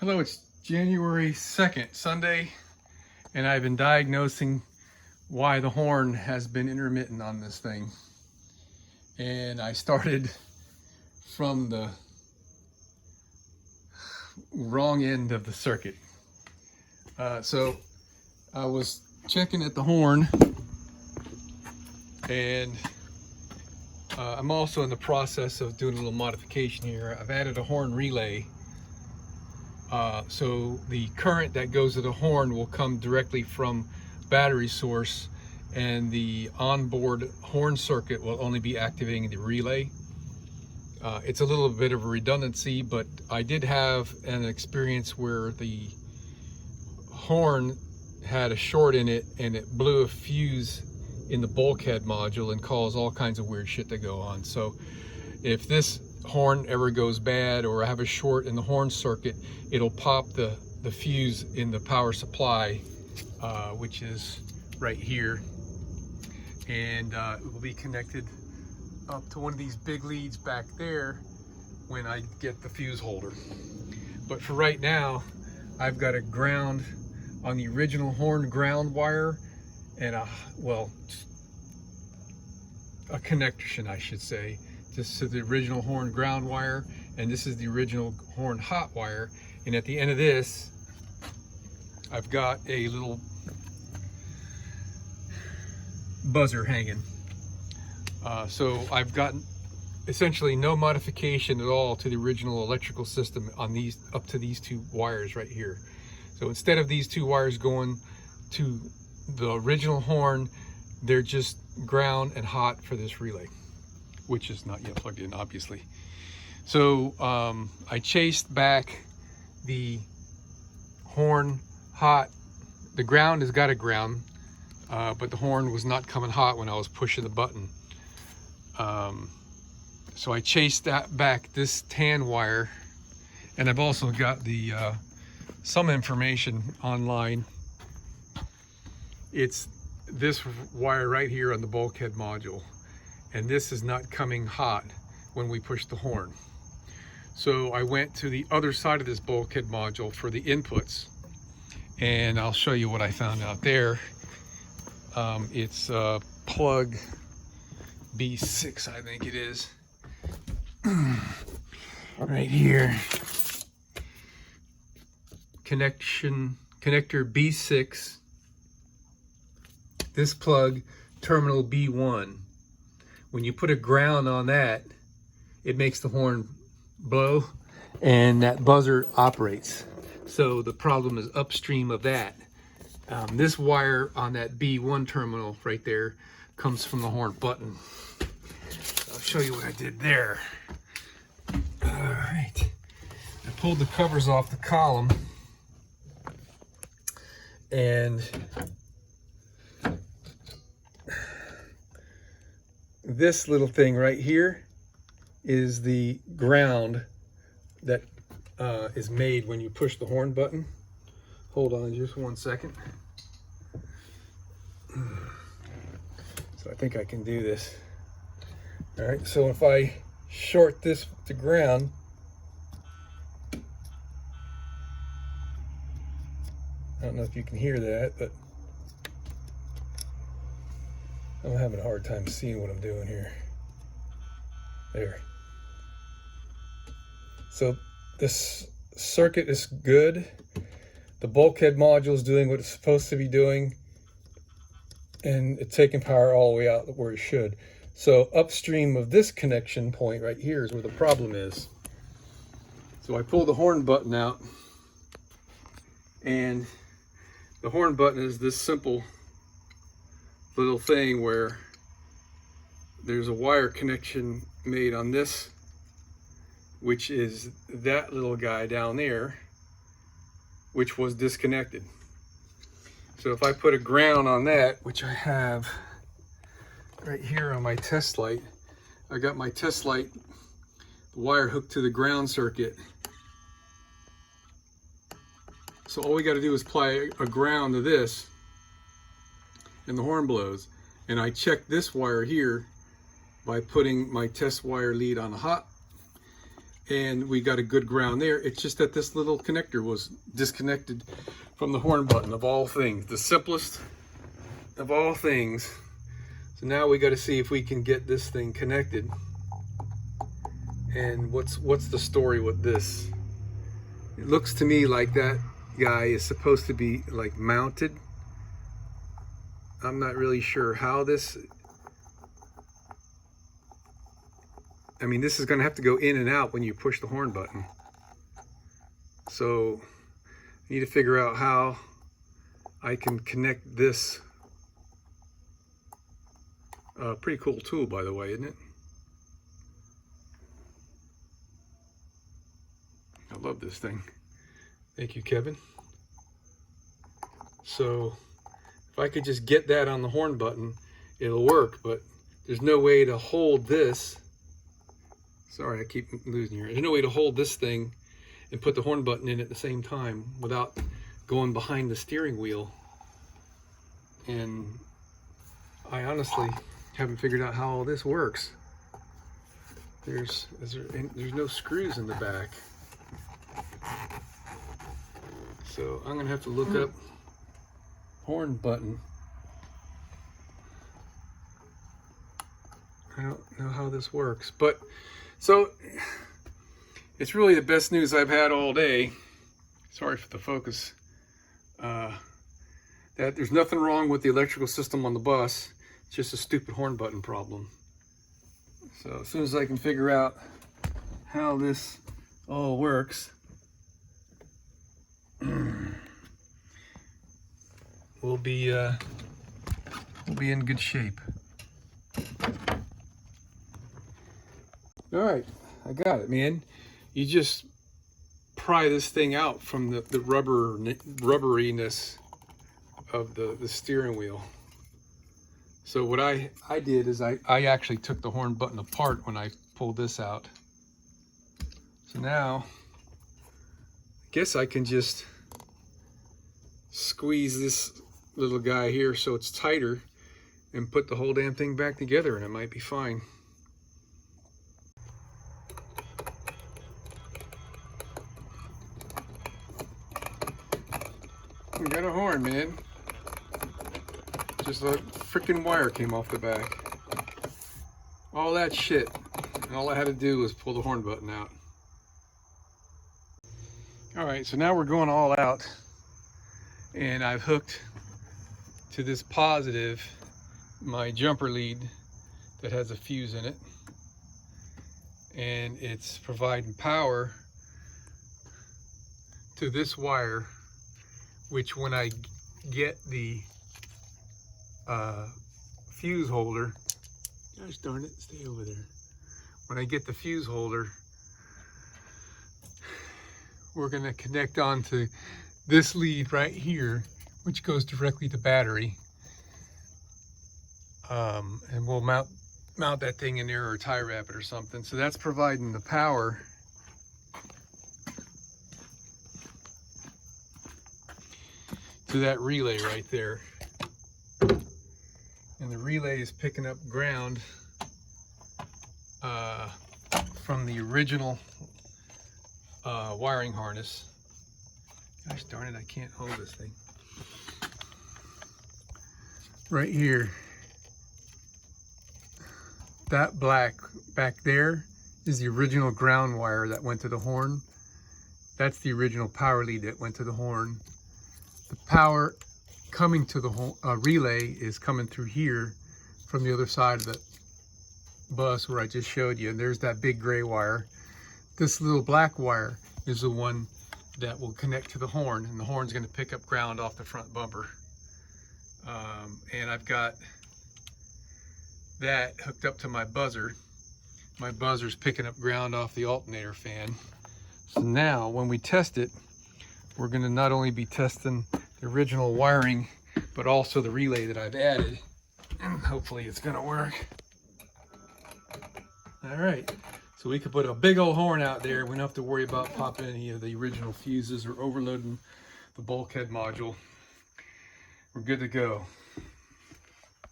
Hello, it's January 2nd, Sunday, and I've been diagnosing why the horn has been intermittent on this thing. And I started from the wrong end of the circuit. So I was checking at the horn, and I'm also in the process of doing a little modification here. I've added a horn relay. So the current that goes to the horn will come directly from battery source, and the onboard horn circuit will only be activating the relay. It's a little bit of a redundancy, but I did have an experience where the horn had a short in it and it blew a fuse in the bulkhead module and caused all kinds of weird shit to go on. So if this horn ever goes bad, or I have a short in the horn circuit, it'll pop the fuse in the power supply, which is right here, and it will be connected up to one of these big leads back there when I get the fuse holder. But for right now, I've got a ground on the original horn ground wire, and a connection, I should say, just to the original horn ground wire, and this is the original horn hot wire. And at the end of this, I've got a little buzzer hanging. So I've gotten essentially no modification at all to the original electrical system on these, up to these two wires right here. So instead of these two wires going to the original horn, they're just ground and hot for this relay, which is not yet plugged in, obviously. So I chased back the horn hot. The ground has got a ground, but the horn was not coming hot when I was pushing the button. So I chased that back, this tan wire, and I've also got the some information online. It's this wire right here on the bulkhead module, and this is not coming hot when we push the horn. So I went to the other side of this bulkhead module for the inputs, and I'll show you what I found out there. It's plug B6, I think it is, right here. Connector B6. This plug, terminal B1. When you put a ground on that, it makes the horn blow and that buzzer operates. So the problem is upstream of that. This wire on that B1 terminal right there comes from the horn button. I'll show you what I did there. All right, I pulled the covers off the column, and this little thing right here is the ground that is made when you push the horn button. Hold on just 1 second. So I think I can do this. All right, so if I short this to ground, I don't know if you can hear that, but I'm having a hard time seeing what I'm doing here. There. So this circuit is good. The bulkhead module is doing what it's supposed to be doing, and it's taking power all the way out where it should. So upstream of this connection point right here is where the problem is. So I pulled the horn button out, and the horn button is this simple little thing where there's a wire connection made on this, which is that little guy down there, which was disconnected. So if I put a ground on that, which I have right here on my test light, I got my test light, the wire hooked to the ground circuit. So all we got to do is apply a ground to this, and the horn blows. And I check this wire here by putting my test wire lead on the hot, and we got a good ground there. It's just that this little connector was disconnected from the horn button, of all things. The simplest of all things. So now we got to see if we can get this thing connected. And what's the story with this? It looks to me like that guy is supposed to be like mounted. I'm not really sure how this, I mean, this is going to have to go in and out when you push the horn button. So I need to figure out how I can connect this. Pretty cool tool, by the way, isn't it? I love this thing. Thank you, Kevin. So if I could just get that on the horn button, it'll work, but there's no way to hold this. Sorry, I keep losing here. There's no way to hold this thing and put the horn button in at the same time without going behind the steering wheel. And I honestly haven't figured out how all this works. There's no screws in the back. So I'm gonna have to look up horn button. I don't know how this works, but so it's really the best news I've had all day. Sorry for the focus. That there's nothing wrong with the electrical system on the bus. It's just a stupid horn button problem. So as soon as I can figure out how this all works, we'll be in good shape. All right, I got it, man. You just pry this thing out from the rubberiness of the steering wheel. So what I did is I actually took the horn button apart when I pulled this out. So now I guess I can just squeeze this little guy here so it's tighter and put the whole damn thing back together, and it might be fine. We got a horn, man. Just a freaking wire came off the back. All that shit. And all I had to do was pull the horn button out. Alright, so now we're going all out. And I've hooked to this positive my jumper lead that has a fuse in it. And it's providing power to this wire, which when I get the fuse holder, gosh darn it, stay over there. When I get the fuse holder, we're going to connect onto this lead right here, which goes directly to battery. And we'll mount that thing in there or tie wrap it or something. So that's providing the power to that relay right there. And the relay is picking up ground from the original wiring harness. Gosh darn it, I can't hold this thing. Right here. That black back there is the original ground wire that went to the horn. That's the original power lead that went to the horn. The power coming to the relay is coming through here from the other side of the bus where I just showed you. And there's that big gray wire. This little black wire is the one that will connect to the horn, and the horn's going to pick up ground off the front bumper. And I've got that hooked up to my buzzer. My buzzer's picking up ground off the alternator fan. So now when we test it, we're going to not only be testing the original wiring, but also the relay that I've added, and hopefully it's going to work. All right, so we could put a big old horn out there. We don't have to worry about popping any of the original fuses or overloading the bulkhead module. We're good to go.